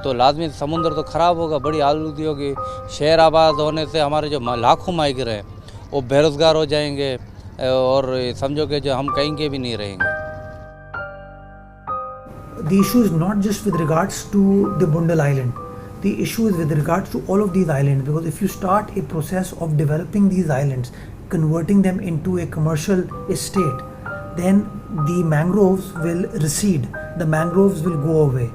तो लाजमी समुद्र तो ख़राब होगा, बड़ी आलूगी होगी। शहर आबाद होने से हमारे जो लाखों माइग्रेंट हैं वो बेरोज़गार हो जाएंगे और समझो कि जो हम कहीं के भी नहीं रहेंगे। The issue is not just with regards to the Bundal Island. The issue is with regards to all of these islands, because if you start a process of developing these islands, converting them into a commercial estate, then the mangroves will recede, the mangroves will go away.